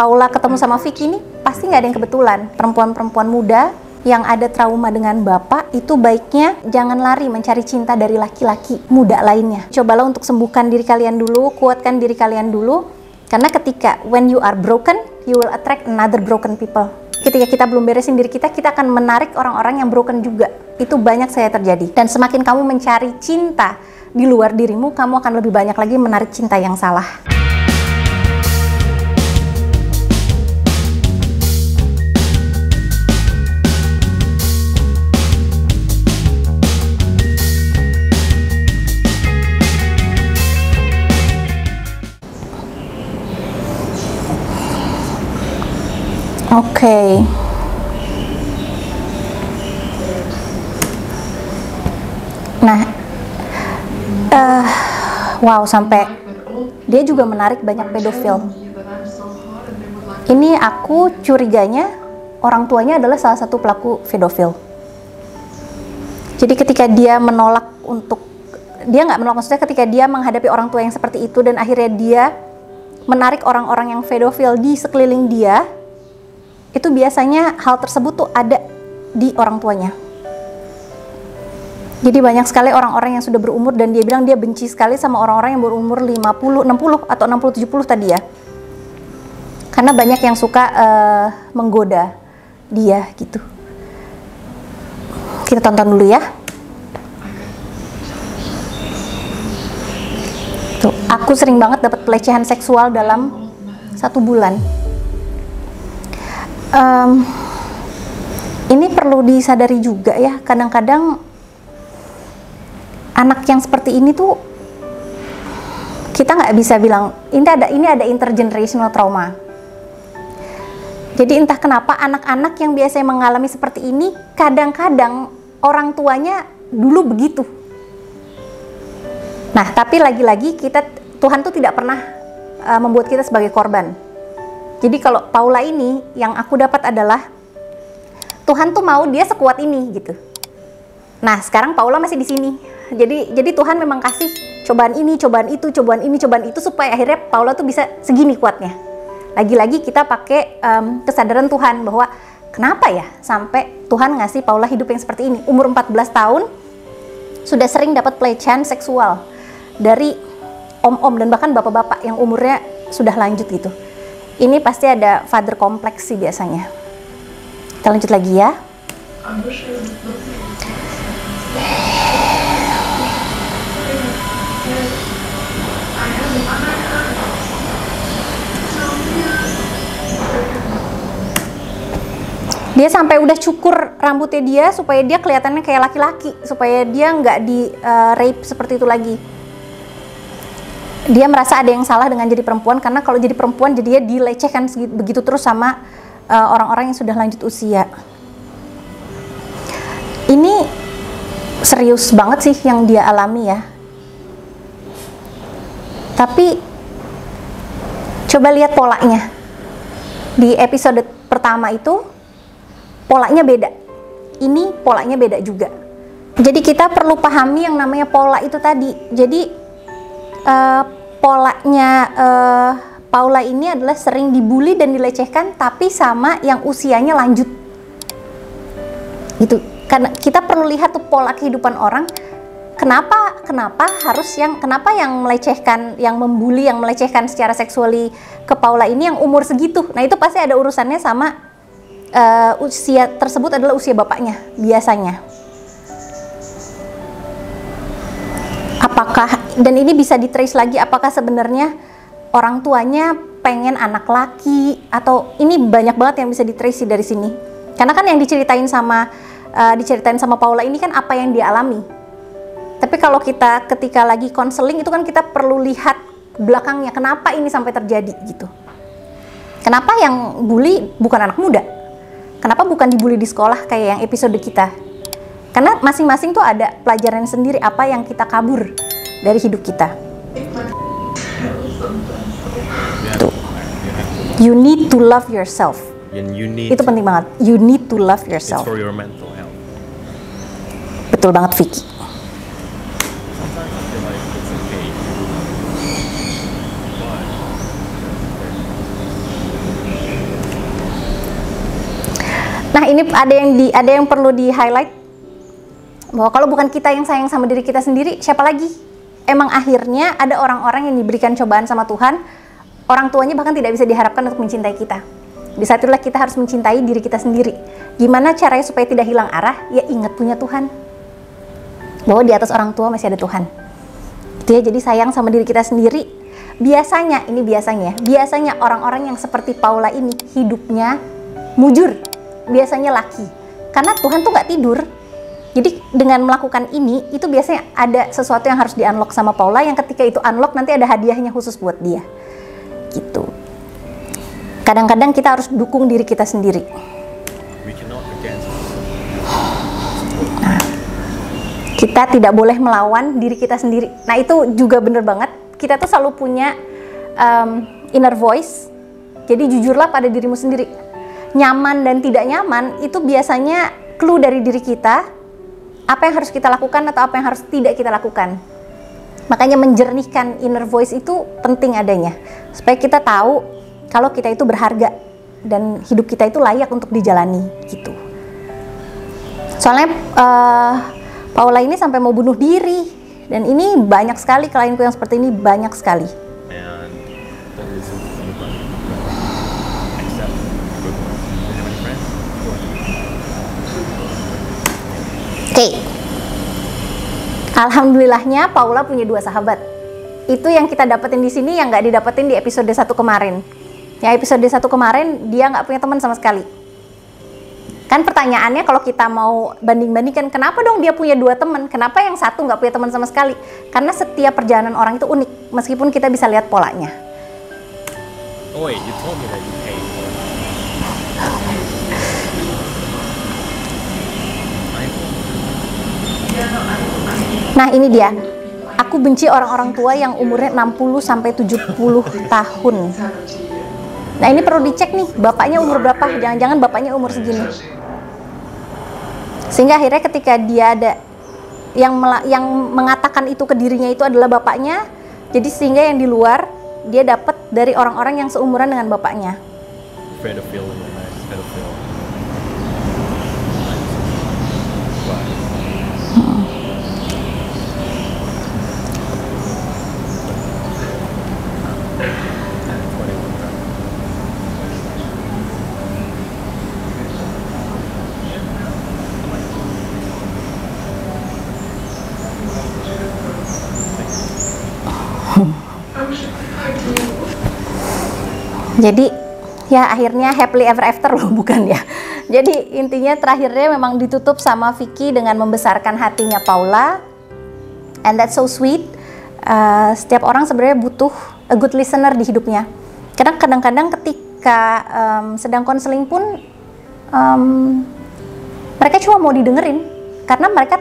Paula ketemu sama Vicky ini pasti nggak ada yang kebetulan. Perempuan-perempuan muda yang ada trauma dengan bapak itu baiknya jangan lari mencari cinta dari laki-laki muda lainnya. Cobalah untuk sembuhkan diri kalian dulu, kuatkan diri kalian dulu. Karena ketika when you are broken, you will attract another broken people. Ketika kita belum beresin diri kita, kita akan menarik orang-orang yang broken juga. Itu banyak saya terjadi. Dan semakin kamu mencari cinta di luar dirimu, kamu akan lebih banyak lagi menarik cinta yang salah. Oke. Nah, wow, sampai dia juga menarik banyak pedofil. Ini aku curiganya orang tuanya adalah salah satu pelaku pedofil. Jadi ketika dia menolak dia nggak menolak, maksudnya ketika dia menghadapi orang tua yang seperti itu dan akhirnya dia menarik orang-orang yang pedofil di sekeliling dia, itu biasanya hal tersebut tuh ada di orang tuanya. Jadi banyak sekali orang-orang yang sudah berumur dan dia bilang dia benci sekali sama orang-orang yang berumur 50, 60 atau 60, 70 tadi ya. Karena banyak yang suka menggoda dia gitu. Kita tonton dulu ya. Tuh, aku sering banget dapat pelecehan seksual dalam 1 bulan. Ini perlu disadari juga ya, kadang-kadang anak yang seperti ini tuh kita nggak bisa bilang ini ada intergenerational trauma. Jadi entah kenapa anak-anak yang biasanya mengalami seperti ini kadang-kadang orang tuanya dulu begitu. Nah, tapi lagi-lagi Tuhan tuh tidak pernah membuat kita sebagai korban. Jadi kalau Paula ini, yang aku dapat adalah Tuhan tuh mau dia sekuat ini gitu. Nah, sekarang Paula masih di sini. Jadi Tuhan memang kasih cobaan ini, cobaan itu, cobaan ini, cobaan itu supaya akhirnya Paula tuh bisa segini kuatnya. Lagi-lagi kita pakai kesadaran Tuhan bahwa kenapa ya sampai Tuhan ngasih Paula hidup yang seperti ini. Umur 14 tahun sudah sering dapat pelecehan seksual dari om-om dan bahkan bapak-bapak yang umurnya sudah lanjut gitu. Ini pasti ada father complex sih biasanya. Kita lanjut lagi ya. Dia sampai udah cukur rambutnya dia supaya dia kelihatannya kayak laki-laki, supaya dia nggak di rape seperti itu lagi. Dia merasa ada yang salah dengan jadi perempuan, karena kalau jadi perempuan jadi dia dilecehkan begitu terus sama orang-orang yang sudah lanjut usia. Ini serius banget sih yang dia alami ya. Tapi coba lihat polanya. Di episode pertama itu polanya beda. Ini polanya beda juga. Jadi kita perlu pahami yang namanya pola itu tadi. Jadi polanya Paula ini adalah sering dibully dan dilecehkan tapi sama yang usianya lanjut gitu. Karena kita perlu lihat tuh pola kehidupan orang, kenapa yang melecehkan, yang membuli, yang melecehkan secara seksuali ke Paula ini yang umur segitu. Nah itu pasti ada urusannya sama usia tersebut adalah usia bapaknya biasanya. Apakah, dan ini bisa ditrace lagi, apakah sebenarnya orang tuanya pengen anak laki, atau ini banyak banget yang bisa ditrace dari sini. Karena kan yang diceritain sama Paula ini kan apa yang dia alami. Tapi kalau kita ketika lagi konseling itu kan kita perlu lihat belakangnya, kenapa ini sampai terjadi gitu. Kenapa yang bully bukan anak muda? Kenapa bukan dibully di sekolah kayak yang episode kita? Karena masing-masing tuh ada pelajaran sendiri apa yang kita kabur dari hidup kita. Tuh. You need to love yourself. Itu penting banget. You need to love yourself. It's for your mental health. Betul banget, Vicky. Nah, ini ada yang perlu di highlight, bahwa kalau bukan kita yang sayang sama diri kita sendiri, siapa lagi? Emang akhirnya ada orang-orang yang diberikan cobaan sama Tuhan, orang tuanya bahkan tidak bisa diharapkan untuk mencintai kita. Di saat itulah kita harus mencintai diri kita sendiri. Gimana caranya supaya tidak hilang arah? Ya ingat punya Tuhan, bahwa di atas orang tua masih ada Tuhan. Gitu ya, jadi sayang sama diri kita sendiri. Biasanya orang-orang yang seperti Paula ini hidupnya mujur, biasanya laki, karena Tuhan tuh nggak tidur. Jadi dengan melakukan ini, itu biasanya ada sesuatu yang harus di-unlock sama Paula, yang ketika itu unlock nanti ada hadiahnya khusus buat dia. Gitu. Kadang-kadang kita harus dukung diri kita sendiri. Nah, kita tidak boleh melawan diri kita sendiri. Nah, itu juga bener banget. Kita tuh selalu punya inner voice. Jadi jujurlah pada dirimu sendiri. Nyaman dan tidak nyaman itu biasanya clue dari diri kita, apa yang harus kita lakukan atau apa yang harus tidak kita lakukan. Makanya menjernihkan inner voice itu penting adanya, supaya kita tahu kalau kita itu berharga dan hidup kita itu layak untuk dijalani gitu. Soalnya Paula ini sampai mau bunuh diri, dan ini banyak sekali klienku yang seperti ini, banyak sekali. Oke. Alhamdulillahnya Paula punya 2 sahabat. Itu yang kita dapetin di sini yang nggak didapetin di episode 1 kemarin. Ya, episode 1 kemarin dia nggak punya teman sama sekali. Kan pertanyaannya kalau kita mau banding-bandingkan, kenapa dong dia punya 2 teman? Kenapa yang satu nggak punya teman sama sekali? Karena setiap perjalanan orang itu unik, meskipun kita bisa lihat polanya. Oh wait, you told me that you paid for it. Nah, ini dia. Aku benci orang-orang tua yang umurnya 60 sampai 70 tahun. Nah, ini perlu dicek nih, bapaknya umur berapa? Jangan-jangan bapaknya umur segini. Sehingga akhirnya ketika dia ada yang mengatakan itu ke dirinya itu adalah bapaknya, jadi sehingga yang di luar dia dapat dari orang-orang yang seumuran dengan bapaknya. Jadi ya akhirnya happily ever after loh, bukan ya. Jadi intinya terakhirnya memang ditutup sama Vicky dengan membesarkan hatinya Paula, and that's so sweet. Setiap orang sebenarnya butuh a good listener di hidupnya. Kadang-kadang ketika sedang konseling pun mereka cuma mau didengerin, karena mereka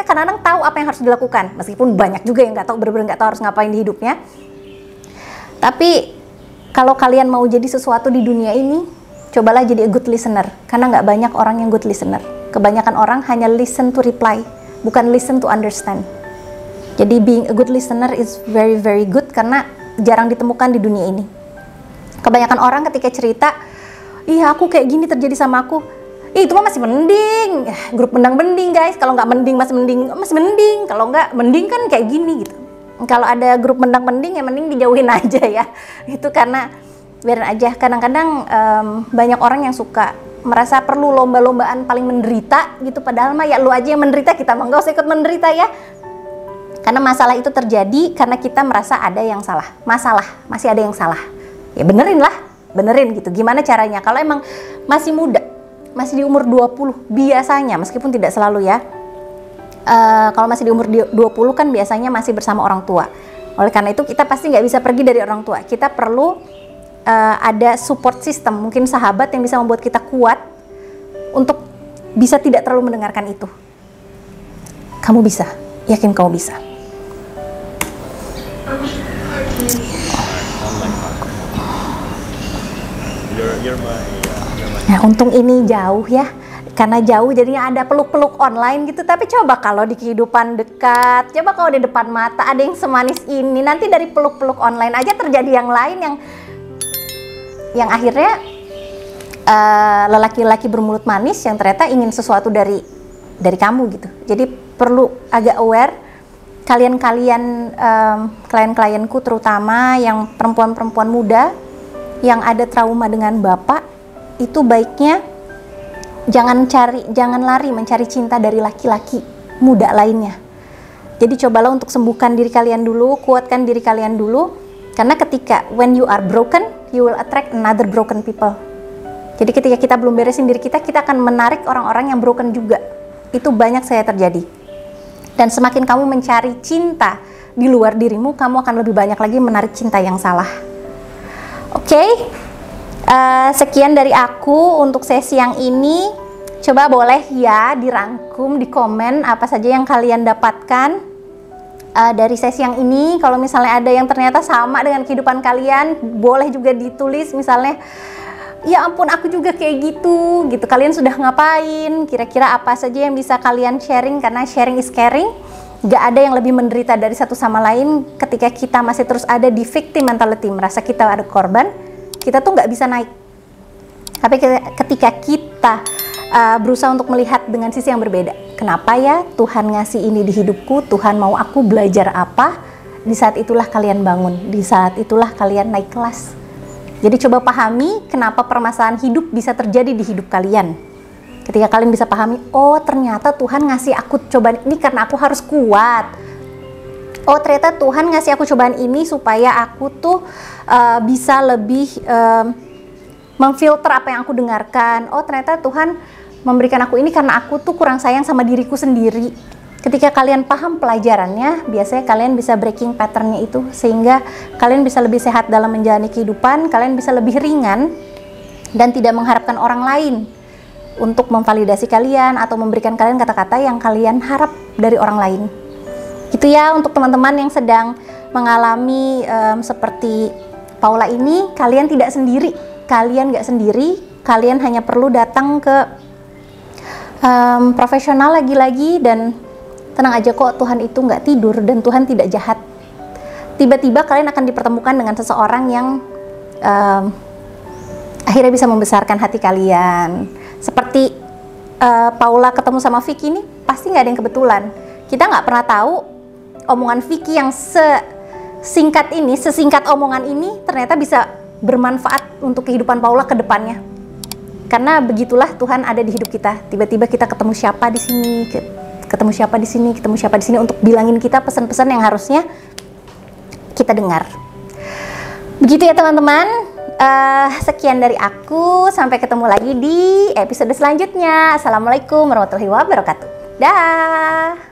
kadang-kadang tahu apa yang harus dilakukan, meskipun banyak juga yang nggak tahu, bener-bener nggak tahu harus ngapain di hidupnya. Tapi kalau kalian mau jadi sesuatu di dunia ini, cobalah jadi a good listener, karena nggak banyak orang yang good listener. Kebanyakan orang hanya listen to reply, bukan listen to understand. Jadi being a good listener is very very good, karena jarang ditemukan di dunia ini. Kebanyakan orang ketika cerita, iya aku kayak gini terjadi sama aku, itu mah masih mending, grup mendang-mending guys. Kalau nggak mending masih mending, kalau nggak mending kan kayak gini gitu. Kalau ada grup mendang-mending ya mending dijauhin aja ya. Itu karena biarin aja. Kadang-kadang banyak orang yang suka merasa perlu lomba-lombaan paling menderita gitu, padahal mah ya lu aja yang menderita, kita mah nggak usah ikut menderita ya. Karena masalah itu terjadi karena kita merasa ada yang salah. Masih ada yang salah. Ya benerin gitu. Gimana caranya? Kalau emang masih muda, masih di umur 20 biasanya, meskipun tidak selalu ya. Kalau masih di umur 20 kan biasanya masih bersama orang tua. Oleh karena itu kita pasti nggak bisa pergi dari orang tua. Kita perlu ada support system, mungkin sahabat yang bisa membuat kita kuat untuk bisa tidak terlalu mendengarkan itu. Kamu bisa, yakin kamu bisa. Nah, untung ini jauh ya. Karena jauh jadinya ada peluk-peluk online gitu. Tapi coba kalau di kehidupan dekat, coba kalau di depan mata ada yang semanis ini, nanti dari peluk-peluk online aja terjadi yang lain yang akhirnya lelaki-lelaki bermulut manis yang ternyata ingin sesuatu dari kamu gitu. Jadi perlu agak aware kalian-kalian, klien-klienku terutama yang perempuan-perempuan muda yang ada trauma dengan bapak, itu baiknya jangan lari mencari cinta dari laki-laki muda lainnya. Jadi cobalah untuk sembuhkan diri kalian dulu, kuatkan diri kalian dulu, karena ketika when you are broken, you will attract another broken people. Jadi ketika kita belum beresin diri kita akan menarik orang-orang yang broken juga. Itu banyak saya terjadi. Dan semakin kamu mencari cinta di luar dirimu, kamu akan lebih banyak lagi menarik cinta yang salah. Oke, sekian dari aku untuk sesi yang ini. Coba boleh ya dirangkum di komen apa saja yang kalian dapatkan dari sesi yang ini. Kalau misalnya ada yang ternyata sama dengan kehidupan kalian, boleh juga ditulis misalnya, ya ampun aku juga kayak gitu. Kalian sudah ngapain? Kira-kira apa saja yang bisa kalian sharing, karena sharing is caring. Gak ada yang lebih menderita dari satu sama lain ketika kita masih terus ada di victim mentality, merasa kita ada korban, kita tuh gak bisa naik. Tapi ketika kita berusaha untuk melihat dengan sisi yang berbeda, kenapa ya Tuhan ngasih ini di hidupku, Tuhan mau aku belajar apa, di saat itulah kalian bangun, di saat itulah kalian naik kelas. Jadi coba pahami kenapa permasalahan hidup bisa terjadi di hidup kalian. Ketika kalian bisa pahami, oh ternyata Tuhan ngasih aku cobaan ini karena aku harus kuat. Oh ternyata Tuhan ngasih aku cobaan ini supaya aku tuh bisa lebih memfilter apa yang aku dengarkan. Oh ternyata Tuhan memberikan aku ini karena aku tuh kurang sayang sama diriku sendiri. Ketika kalian paham pelajarannya, biasanya kalian bisa breaking patternnya itu, sehingga kalian bisa lebih sehat dalam menjalani kehidupan, kalian bisa lebih ringan dan tidak mengharapkan orang lain untuk memvalidasi kalian atau memberikan kalian kata-kata yang kalian harap dari orang lain. Gitu ya, untuk teman-teman yang sedang mengalami seperti Paula ini, kalian tidak sendiri, kalian nggak sendiri, kalian hanya perlu datang ke profesional lagi-lagi, dan tenang aja kok, Tuhan itu nggak tidur dan Tuhan tidak jahat. Tiba-tiba kalian akan dipertemukan dengan seseorang yang akhirnya bisa membesarkan hati kalian. Seperti Paula ketemu sama Vicky ini, pasti nggak ada yang kebetulan. Kita nggak pernah tahu omongan Vicky yang sesingkat ini, sesingkat omongan ini ternyata bisa bermanfaat untuk kehidupan Paula ke depannya. Karena begitulah Tuhan ada di hidup kita. Tiba-tiba kita ketemu siapa di sini, ketemu siapa di sini, ketemu siapa di sini untuk bilangin kita pesan-pesan yang harusnya kita dengar. Begitu ya teman-teman. Sekian dari aku, sampai ketemu lagi di episode selanjutnya. Assalamualaikum warahmatullahi wabarakatuh. Dah.